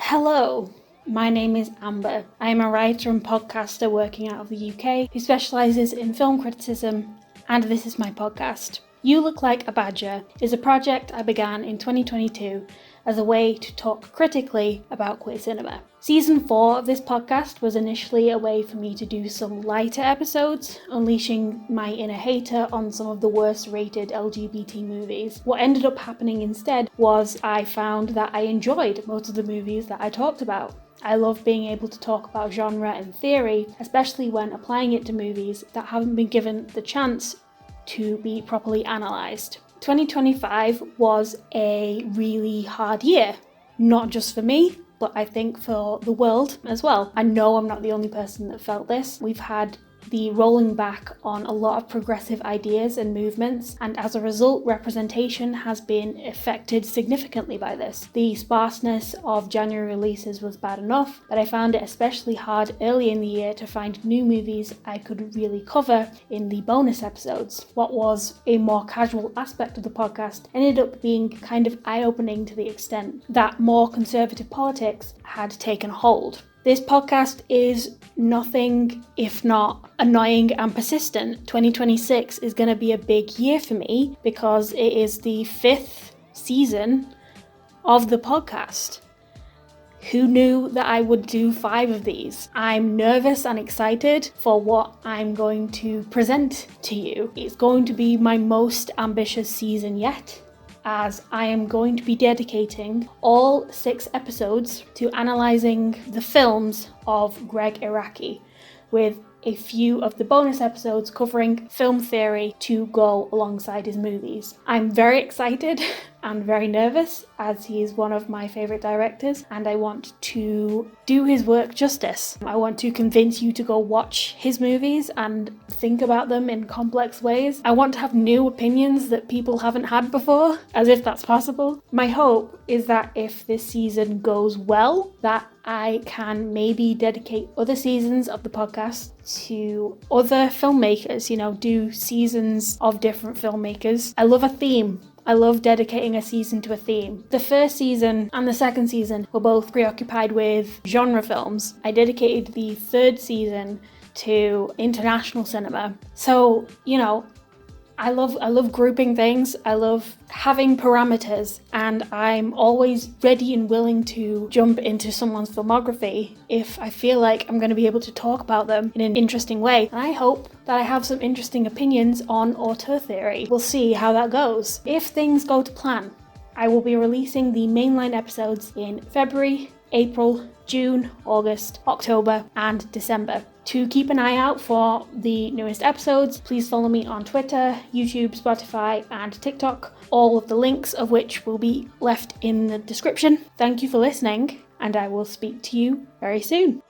Hello, my name is Amber. I am a writer and podcaster working out of the UK who specialises in film criticism, and this is my podcast. You Look Like a Badger is a project I began in 2022 as a way to talk critically about queer cinema. Season 4 of this podcast was initially a way for me to do some lighter episodes, unleashing my inner hater on some of the worst rated LGBT movies. What ended up happening instead was I found that I enjoyed most of the movies that I talked about. I love being able to talk about genre and theory, especially when applying it to movies that haven't been given the chance to be properly analysed. 2025 was a really hard year, not just for me, but I think for the world as well. I know I'm not the only person that felt this. We've had the rolling back on a lot of progressive ideas and movements, and as a result, representation has been affected significantly by this. The sparseness of January releases was bad enough, but I found it especially hard early in the year to find new movies I could really cover in the bonus episodes. What was a more casual aspect of the podcast ended up being kind of eye-opening to the extent that more conservative politics had taken hold. This podcast is nothing if not annoying and persistent. 2026 is going to be a big year for me because it is the 5th season of the podcast. Who knew that I would do 5 of these? I'm nervous and excited for what I'm going to present to you. It's going to be my most ambitious season yet, as I am going to be dedicating all 6 episodes to analysing the films of Greg Araki, with a few of the bonus episodes covering film theory to go alongside his movies. I'm very excited and very nervous, as he is one of my favourite directors, and I want to do his work justice. I want to convince you to go watch his movies and think about them in complex ways. I want to have new opinions that people haven't had before, as if that's possible. My hope is that if this season goes well, that I can maybe dedicate other seasons of the podcast to other filmmakers, do seasons of different filmmakers. I love a theme. I love dedicating a season to a theme. The first season and the second season were both preoccupied with genre films. I dedicated the third season to international cinema. So, I love grouping things. I love having parameters, and I'm always ready and willing to jump into someone's filmography if I feel like I'm going to be able to talk about them in an interesting way. And I hope that I have some interesting opinions on auteur theory. We'll see how that goes. If things go to plan, I will be releasing the mainline episodes in February, April, June, August, October, and December. To keep an eye out for the newest episodes, please follow me on Twitter, YouTube, Spotify, and TikTok, all of the links of which will be left in the description. Thank you for listening, and I will speak to you very soon.